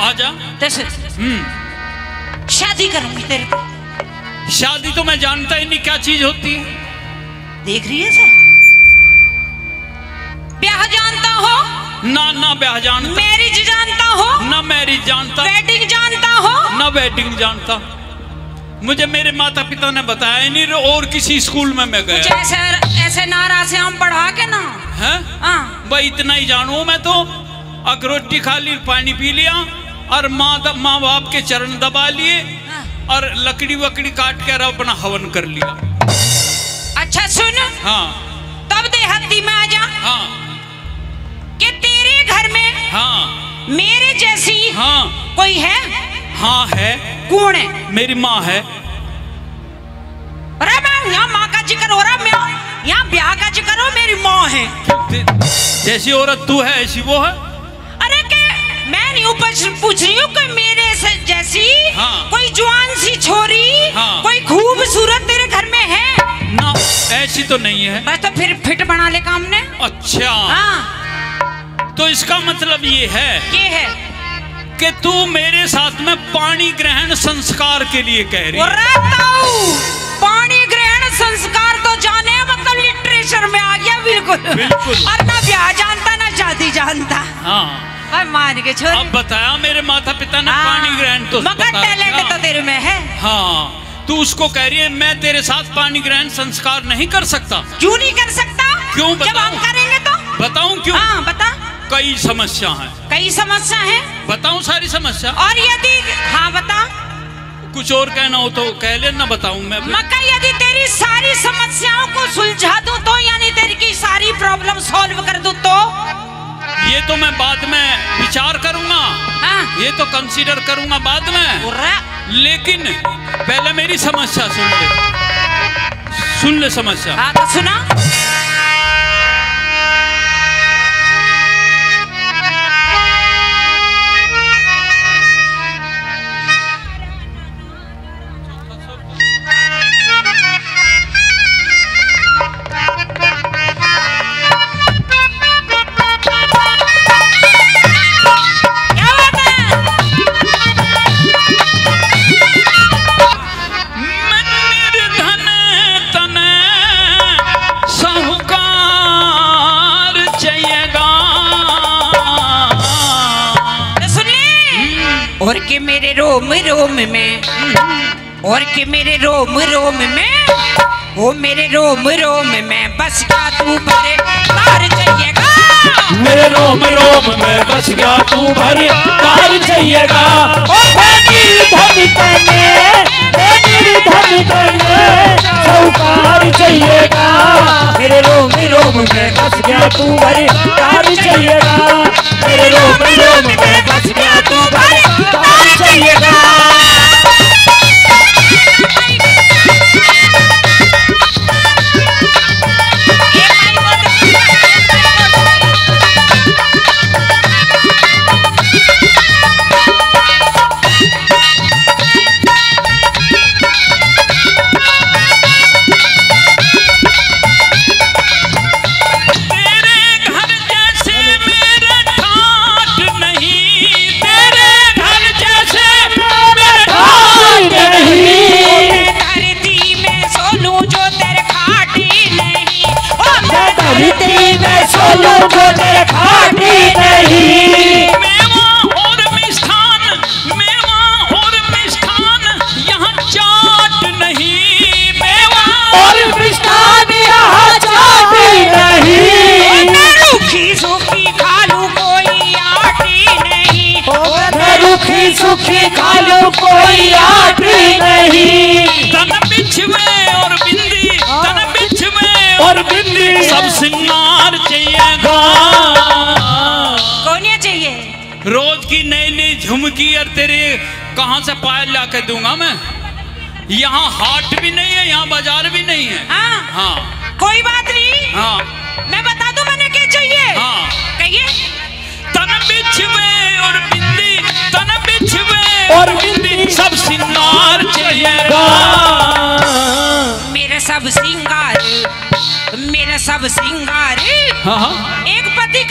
आजा। शादी करूंगी तेरे को। शादी तो मैं जानता ही नहीं क्या चीज होती है। देख रही है सर, ब्याह जानता हो? ना ना ब्याह जानता। मैरिज जानता हो? ना मैरिज जानता। वेडिंग जानता हो? ना वेडिंग जानता। मुझे मेरे माता पिता ने बताया ही नहीं, और किसी स्कूल में मैं गया। ऐसे नारा से हम पढ़ा के ना है भाई, इतना ही जानू मैं तो। अगर रोटी खा ली, पानी पी लिया, और माँ बाप के चरण दबा लिए, और लकड़ी वकड़ी काट कर अपना हवन कर लिया। अच्छा सुन, हाँ तब देहाती में आ जा। हाँ कि तेरे घर में हाँ मेरे जैसी हाँ कोई है? हाँ है। कौन है? मेरी माँ है। अरे मैं यहाँ माँ का जिक्र हो रहा, मैं यहाँ ब्याह का जिक्र हो, मेरी माँ है। जैसी औरत तू है ऐसी वो है। अरे के मैं नहीं पूछ रही हूँ कोई मेरे जैसी कोई जवान सी छोरी, कोई खूबसूरत तेरे घर में है? ना ऐसी तो नहीं है। बस तो फिर फिट बना ले काम ने। अच्छा तो इसका मतलब ये है कि तू मेरे साथ में पानी ग्रहण संस्कार के लिए कह रही है। पानी ग्रहण संस्कार तो जाने, मतलब लिटरेचर में आ गया बिल्कुल। और ना ब्याह जानता ना शादी जानता। हाँ मान के छोड़। अब बताया मेरे माता पिता ने पानी ग्रहण तो मगर टैलेंट तो तेरे में है। हाँ तू उसको कह रही है मैं तेरे साथ पानी ग्रहण संस्कार नहीं कर सकता। क्यों नहीं कर सकता? क्यों जब हम करेंगे तो बताऊं क्यों? हाँ बता। कई समस्या है। कई समस्या है? बताऊं सारी समस्या? और यदि हाँ बता। कुछ और कहना हो तो कह लेना, बताऊं मैं। मगर यदि तेरी सारी समस्याओं को सुलझा दूं तो, यानी तेरी की सारी प्रॉब्लम सॉल्व कर दूं तो? ये तो मैं बाद में विचार करूंगा। ये तो कंसीडर करूंगा बाद में। लेकिन पहले मेरी समस्या सुन ले समस्या। हाँ तो सुना। और के मेरे रोम रोम में, और के मेरे रोम रोम में, वो मेरे रोम रोम में बस क्या तू भरे कार चाहिएगा। मेरे रोम रोम में बस क्या तू भरे कार चाहिएगा। ओ मेरी धन तने सौकार चाहिएगा। मेरे रोम रोम में बस क्या तू भरे कार चाहिएगा। मेरे रोम रोम में बस क्या तू भरे कार चाहिएगा। सुखी खालू कोई आटी नहीं। तन बिछ में और बिंदी, तन बिछ में और बिंदी सब सिंगार चाहिएगा। कौन चाहिए? रोज की नई नई झुमकी और तेरे कहाँ से पायल ला के दूंगा मैं। यहाँ हाट भी नहीं है, यहाँ बाजार भी नहीं है। हाँ कोई बात नहीं। हाँ मैं बता दूं मैंने क्या चाहिए। हाँ कहिए। तन बिछ में और बिंदी, तन बिछ में और बिंदी सब सिंगार चाहिएगा। मेरे सब सिंगार, मेरा सब सिंगार। हाँ एक पत्नी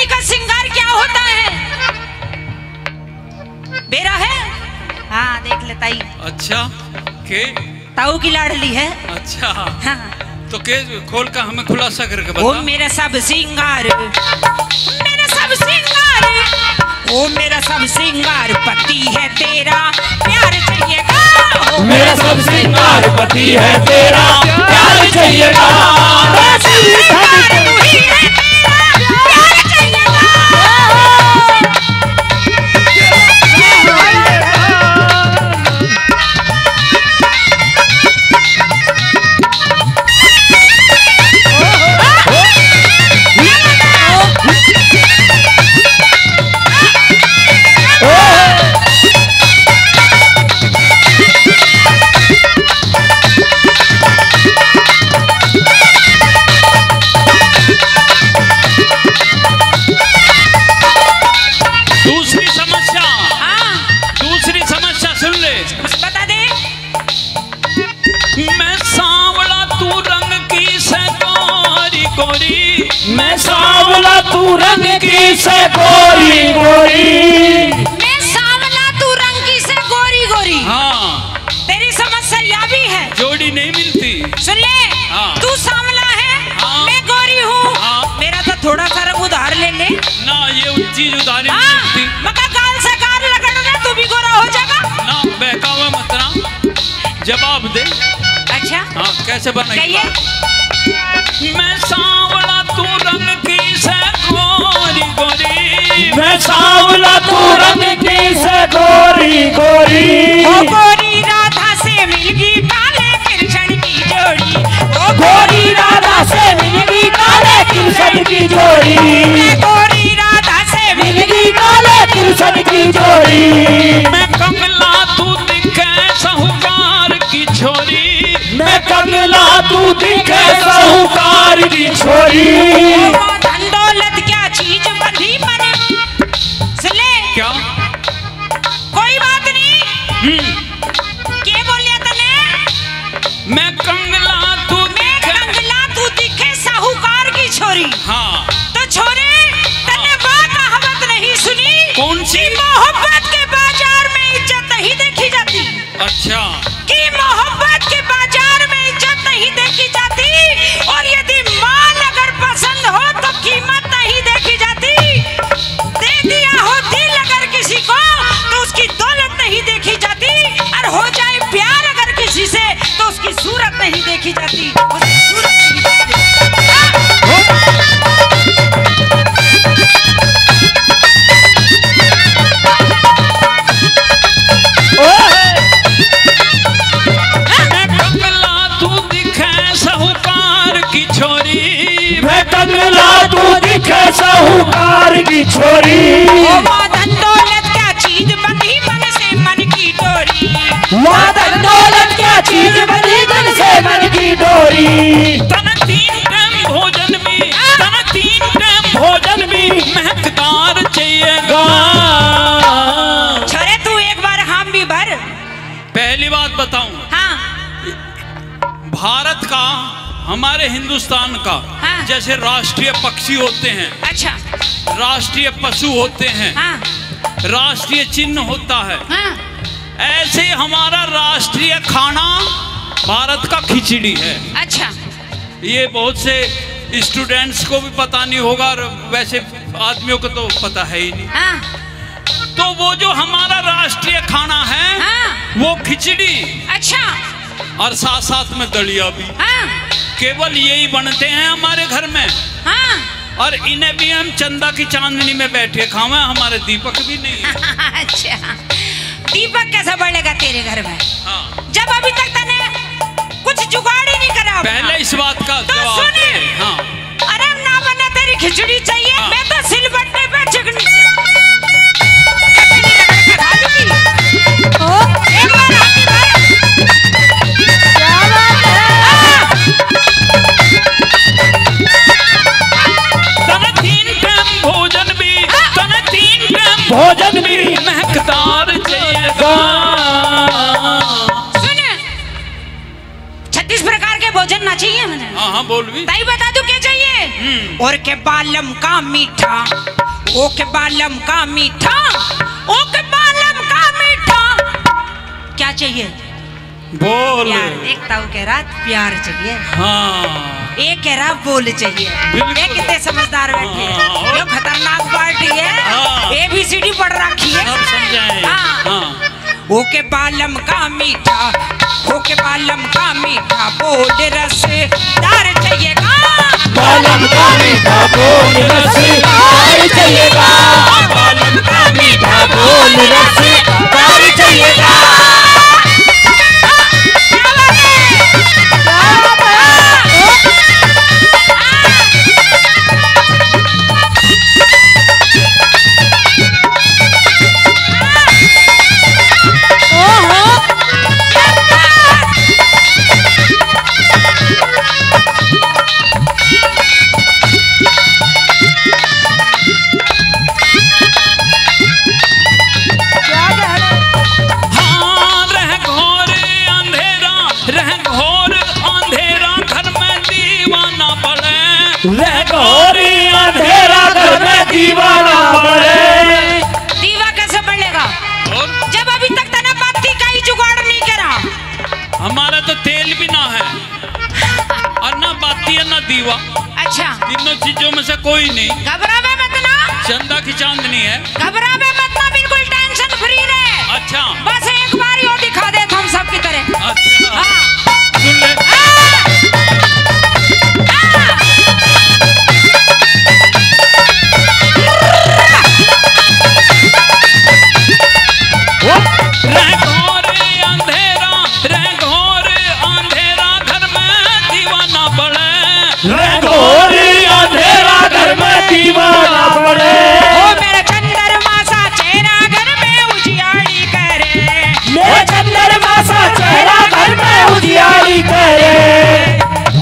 का सिंगार क्या होता है? के ताऊ की लाडली है। अच्छा हाँ। तो के खोल का हमें खुलासा करके ओ बता। मेरा सब सिंगार, मेरा सब सिंगार, ओ मेरा सब सिंगार पति है तेरा, प्यार चाहिएगा। ओ मेरा सब सिंगार पति है तेरा, प्यार चाहिएगा। मेरा सब सिंगार तू ही है तेरा, प्यार चाहिएगा। मैं सांवला तू रंग की से गोरी गोरी, मैं सांवला तू रंग की से गोरी गोरी। हाँ तेरी समस्या यह भी है, जोड़ी नहीं मिलती। सुन ले। हाँ। तू सांवला है, हाँ। मैं गोरी हूँ। हाँ। मेरा तो थोड़ा सा रंग उधार ले ले ना, ये चीज उधारी नहीं हाँ। मिलती। मगर गाल से गाल लगना तू भी गोरा हो जाएगा ना बहकावा मत ना, जवाब दे। अच्छा हाँ कैसे बनाई कहिए। मैं सांवला तू रंग की से गोरी गोरी, मैं सांवला तू रंग की से गोरी गोरी। ओ गोरी राधा से मिलगी काले कृष्ण की जोड़ी, ओ गोरी राधा से मिलगी काले कृष्ण की जोड़ी, गोरी राधा से मिलगी काले कृष्ण की जोड़ी। मैं कमला तू दिखे साहूकार की छोरी, मैं कमला तू दिखे साहूकार की छोरी। धन दौलत क्या चीज बंधी मन सुले। क्या कोई बात नहीं। क्या बोलिया तने? मैं कंगला तू मैं दिखे। कंगला तू दिखे साहूकार की छोरी। हाँ तो छोरी तने बात कहावत नहीं सुनी? कौन सी? कि मोहब्बत के बाजार में इज्जत नहीं देखी जाती। अच्छा कि मोहब्बत के बाजार में इज्जत नहीं देखी जाती, और यदि माल अगर पसंद हो तो कीमत नहीं देखी जाती। दे दिया हो दिल अगर किसी को तो उसकी दौलत नहीं देखी जाती, और हो जाए प्यार अगर किसी से तो उसकी सूरत नहीं देखी जाती, उसकी सूरत नहीं देखी जाती। छोरी मैं कंगला तू दिखे साहूकार की छोरी। ओ धन दौलत क्या चीज बंधी मन से मन की डोरी, धन दौलत क्या चीज बंधी मन से मन की डोरी। तन तीन टाइम भोजन भी, तन तीन टाइम भोजन भी महकदार चाहिएगा। छोरे तू एक बार हम भी भर। पहली बात बताऊं, हाँ भारत का, हमारे हिंदुस्तान का, हाँ। जैसे राष्ट्रीय पक्षी होते हैं, अच्छा राष्ट्रीय पशु होते हैं, हाँ राष्ट्रीय चिन्ह होता है, हाँ ऐसे हमारा राष्ट्रीय खाना भारत का खिचड़ी है। अच्छा ये बहुत से स्टूडेंट्स को भी पता नहीं होगा, और वैसे आदमियों को तो पता है ही नहीं। हाँ तो वो जो हमारा राष्ट्रीय खाना है हाँ वो खिचड़ी, अच्छा और साथ साथ में दलिया भी। हाँ केवल यही बनते हैं हमारे घर में, हाँ और इन्हें भी हम चंदा की चांदनी में बैठे खावे, हमारे दीपक भी नहीं है। अच्छा दीपक कैसा बढ़ेगा तेरे घर में, हाँ जब अभी तक तने कुछ जुगाड़ ही नहीं करा। पहले इस बात का तो जवाब सुने। दे। हाँ अरे ना बना तेरी खिचड़ी चाहिए। हाँ। मैं तो सिलबट्टे पे चिकनी रगड़ के खा लूंगी। ओ एक बार आती बार। क्या बात है? तन तीन टाइम भोजन भी, तन तीन टाइम भोजन भी महकदार चाहिएगा। सुन 36 प्रकार के भोजन ना चाहिए मैंने। हाँ हाँ बोल भी। ताई बता दूं क्या चाहिए? और के बालम का मीठा, ओ के बालम का मीठा, ओ के बालम का मीठा। क्या चाहिए? बोल। यार देखता हूँ कह रहा प्यार चाहिए, हाँ एक कह रहा बोल चाहिए। बिल्कुल। ये कितने समझदार बैठे हैं, हाँ। ये खतरनाक पार्टी है। हाँ। ABCD पढ़ रखी है। सब समझाए। हाँ। हाँ। ओके बालम का मीठा, ओके बालम का मीठा बोल रसदार चाहिएगा। बालम का मीठा बोल रसदार चाहिएगा, बालम का मीठा बोल रसदार चाहिएगा। अंधेरा घर में दीवाना पड़े। दीवा कैसे बढ़ेगा जब अभी तक तना बाती का ही जुगाड़ नहीं करा। हमारा तो तेल भी ना है और ना बाती है ना दीवा। अच्छा, तीनों चीजों में से कोई नहीं। घबरावे मत ना, चंदा की चांदनी है। घबरावे मत ना, बिल्कुल टेंशन फ्री रहे। अच्छा बस एक बार यो दिखा दे हम सब की तरह। अच्छा हाँ। सुन ले।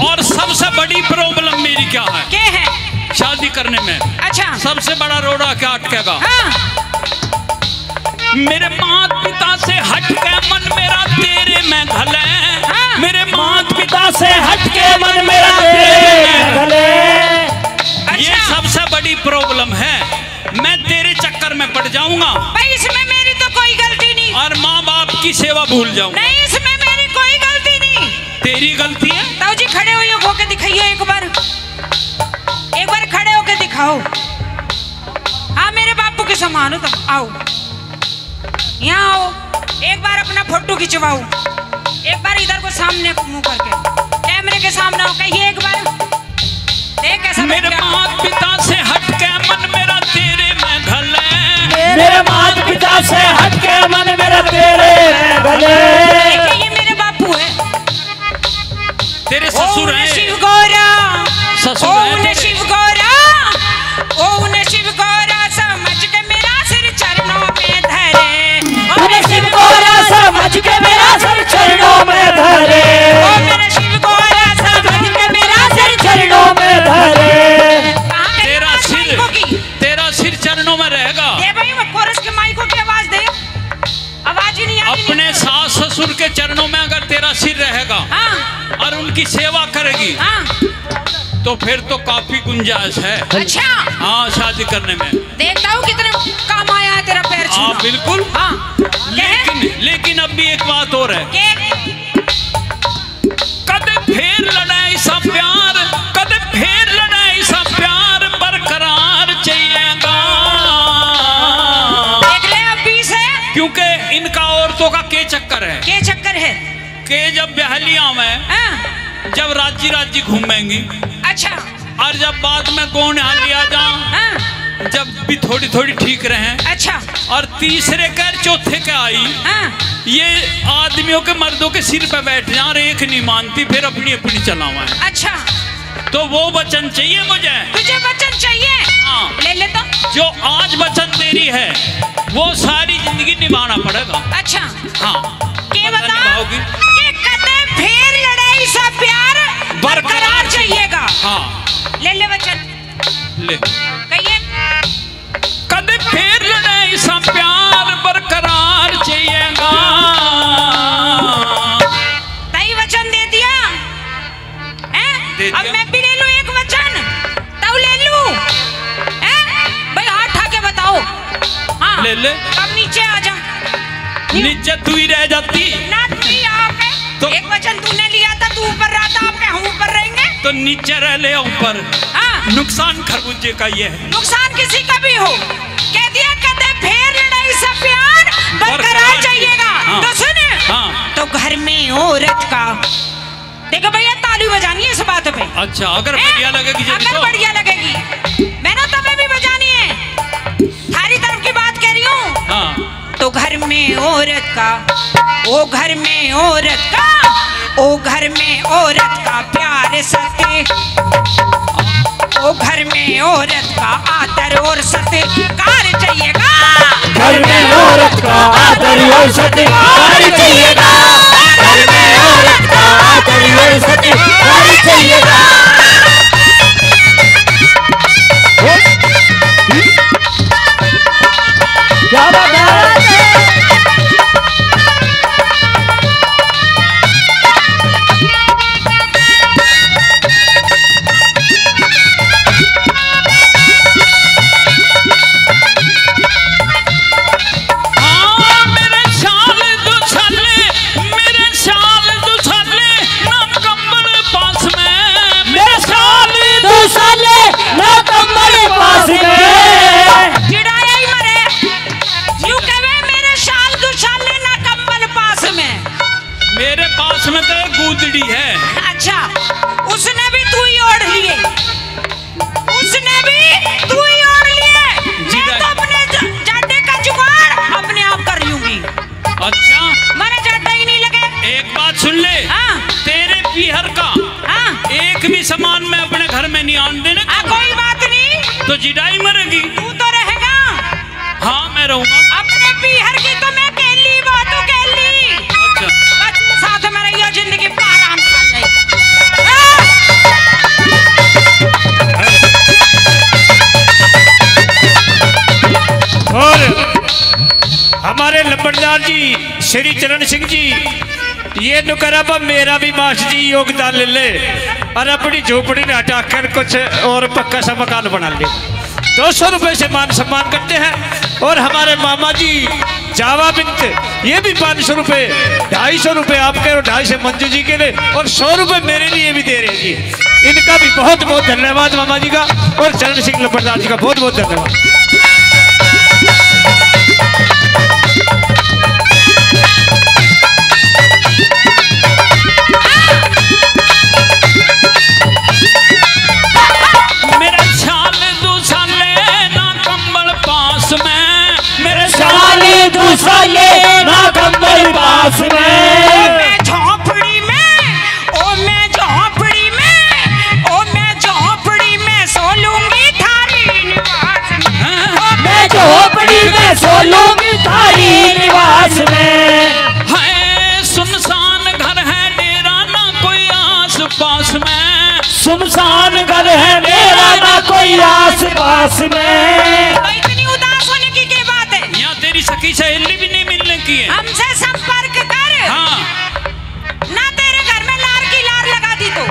और सबसे बड़ी प्रॉब्लम मेरी क्या है शादी करने में? अच्छा, सबसे बड़ा रोड़ा क्या अटकेगा? हाँ। मेरे माता पिता से हट के मन मेरा तेरे में घले। हाँ। मेरे माता पिता से हट के मन मेरा तेरे में घले। ये सबसे बड़ी प्रॉब्लम है। मैं तेरे चक्कर में पड़ जाऊंगा भाई, इसमें मेरी तो कोई गलती नहीं। और माँ बाप की सेवा भूल जाऊंगा। नहीं, इसमें मेरी कोई गलती नहीं। तेरी गलती है। ताऊ जी खड़े होके दिखाइए एक बार खड़े होके दिखाओ। हाँ, मेरे बापू के समान हो तुम। आओ यहाँ आओ, एक बार अपना फोटो खिंचवाओ। एक बार इधर को सामने मुंह करके कैमरे के सामने हो, कहिए एक बार। देख कैसा मेरे माता पिता से हट के मन मेरा तेरे में घले। मेरे माता पिता से हट के मन मेरा तेरे में घले। ये मेरे बापू है। तेरे ससुर हैं। शिव गौरा, ससुर हैं शिव गौरा, ओम शिव गौरा समझ के मेरा सिर चरणों में धरे। ओम शिव गौरा समझ के मेरा सिर चरणों में धरे। ओम शिव गौरा समझ के मेरा सिर चरणों में धरे। तेरा सिर चरणों में रहेगा। दे भाई, मैं कोरस के माइकों की आवाज दे, आवाज ही नहीं आ रही। अपने सास ससुर के चरणों में अगर तेरा सिर रहेगा, हाँ। और उनकी सेवा करेगी, हाँ। तो फिर तो काफी गुंजाइश है। अच्छा, हाँ, शादी करने में। देखता हूँ कितने काम आया है तेरा पैर छूना। हाँ बिल्कुल। हाँ। लेकिन अब भी एक बात और है। कदे फेर लड़ाई सा प्यार, कदे फेर लड़ाई सा प्यार बरकरार चाहिएगा। देख ले अभी से, क्योंकि इनका औरतों का के चक्कर है। के चक्कर है के जब बहलियां में, हाँ। जब राज्य राज्य घूमेंगी। अच्छा, और जब बाद में कौन हालिया जा, हाँ। जब भी थोड़ी थोड़ी ठीक रहे। अच्छा, और तीसरे कर चौथे के आई, हाँ। ये आदमियों के मर्दों के सिर पे बैठ जा, एक नहीं मानती, फिर अपनी अपनी चलावा। अच्छा, तो वो वचन चाहिए मुझे। तुझे वचन चाहिए? हाँ। ले ले तो। जो आज वचन दे रही है वो सारी जिंदगी निभाना पड़ेगा। अच्छा, हाँ, के बता निभाओगी। कि कदे फेर लड़ाई सा प्यार बरकरार चाहिएगा। हाँ, ले ले वचन, ले। कहिए। कदे फेर लड़ाई सा प्यार बरकरार चाहिएगा। तई वचन दे दिया हैं? दे दिया। अब मैं भी ले लूं एक वचन, तब ले लूं हैं? भाई हाथ उठा के बताओ। हाँ, ले ले। अब नीचे आ जा। नीचे तू ही रह जाती। ना तू ही आओ के तो एक वचन तूने लिया था, तू ऊपर रहा था, अब क्या हम ऊपर रहेंगे? तो नीचे रह ले ऊपर। हाँ। नुकसान खरबूजे का ये है। नुकसान किसी का भी हो, कह दिया कहते फिर लड़ाई से प्यार बरकरार चाहिएगा। हाँ। तो सुन, हाँ। तो घर में औरत का, देखो भैया ताली बजानी है इस बात पे। अच्छा, अगर बढ़िया लगेगी, अगर बढ़िया लगेगी मैंने तुम्हें भी बजानी है, थारी तरफ की बात कह रही हूँ। हाँ। तो घर में औरत का, ओ घर में औरत का, ओ घर में औरत का प्यार सत्य, ओ घर में औरत का आदर और सत्कार चाहिएगा। घर में औरत का आदर और सत्कार चाहिएगा। घर में औरत का आदर और सत्कार चाहिएगा। क्या बात है? मेरे पास में तो एक गूदड़ी है। अच्छा, उसने भी तू ही ओढ़ लिए, उसने भी तू ही ओढ़ लिए। मैं तो अपने जाटे का जुगाड़ अपने आप कर लूंगी। अच्छा, मेरा जाटा ही नहीं लगे। एक बात सुन ले। हाँ। तेरे पीहर का हाँ। एक भी सामान मैं अपने घर में नहीं आने देने। कोई बात नहीं, तो जिडाई मरेगी। तू तो रहेगा। हाँ, मैं रहूंगा। अपने पीहर की तो मैं कहली, बातों कहली। अच्छा, साथ में रहियो, जिंदगी आराम खा जाएगी। और हमारे लंबड़दार जी श्री चरण सिंह जी, ये नुकर अब मेरा भी मास्टर जी योगदान ले ले और अपनी झोपड़ी में हटाकर कुछ और पक्का सा मकान बना ले। 200 रुपए से मान सम्मान करते हैं। और हमारे मामा जी जावा बिंत, ये भी 500 रुपए, 250 रुपए आपके और 250 मंजू जी के लिए, और 100 रुपए मेरे लिए भी दे रहे जी। इनका भी बहुत बहुत धन्यवाद मामा जी का, और चरण सिंह लंबड़दार जी का बहुत बहुत धन्यवाद। साले ना कंबल पास में, मैं झोपड़ी में, ओ मैं झोपड़ी में, ओ मैं झोपड़ी में सो लूंगी थारी निवास में, मैं झोपड़ी में सो लूंगी थारी निवास में। है सुनसान घर है डेरा ना कोई आस पास में, सुनसान घर है डेरा ना कोई आस पास में। इतनी उदास होने की क्या बात है? यहाँ तेरी सखी सहेली भी नहीं मिलने की है। हमसे संपर्क कर। हाँ। ना तेरे घर में लार की लार लगा दी तो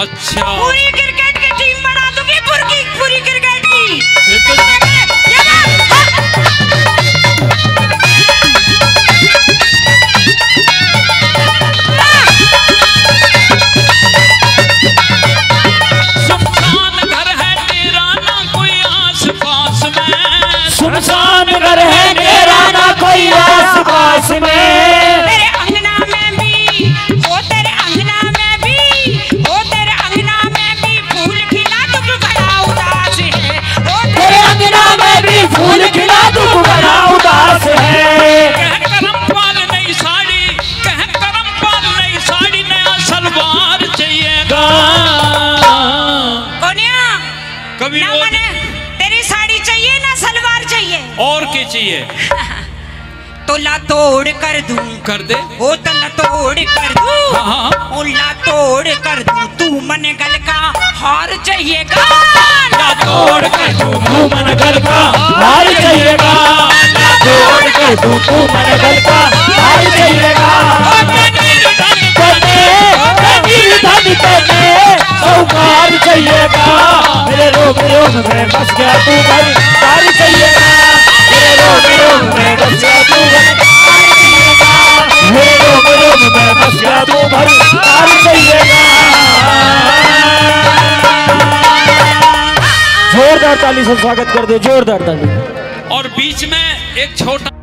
अच्छा, पूरी क्रिकेट की टीम बना दूंगी, पूरी क्रिकेट की। ये तो सुनसान घर है तेरा ना कोई आस पास में, सुनसान घर है तेरा ना कोई आस पास में। तेरे अंगना में भी, ओ तेरे अंगना में भी, ओ तेरे अंगना में भी फूल खिला दुख बड़ा उदास है, ओ तेरे अंगना में भी फूल खिला दुख बड़ा उदास है। कह करम पाल नई साड़ी, कह करम पाल नई साड़ी, नया सलवार चाहिएगा। कोनिया कभी ना मने, तेरी साड़ी चाहिए ना सलवार चाहिए? और क्या चाहिए? तो ला तोड़ कर दूं, कर दे। ओ तला तोड़ कर दूं, हाँ, हाँ। ओ ला तोड़ कर दूं, तू मन गल का हार चाहिएगा। ला तोड़ कर तू मन गल का हार चाहिएगा। तोड़ कर तू मन गल का हार चाहिएगा। धन करने सौकार चाहिएगा। मेरे रोम रोम में बस गया तू घर तार चाहिएगा। मेरे रोम रोम में बस गया तू घर तार चाहिएगा। मेरे रोम रोम में बस गया तू से स्वागत कर दो, जोरदार ताली। और बीच में एक छोटा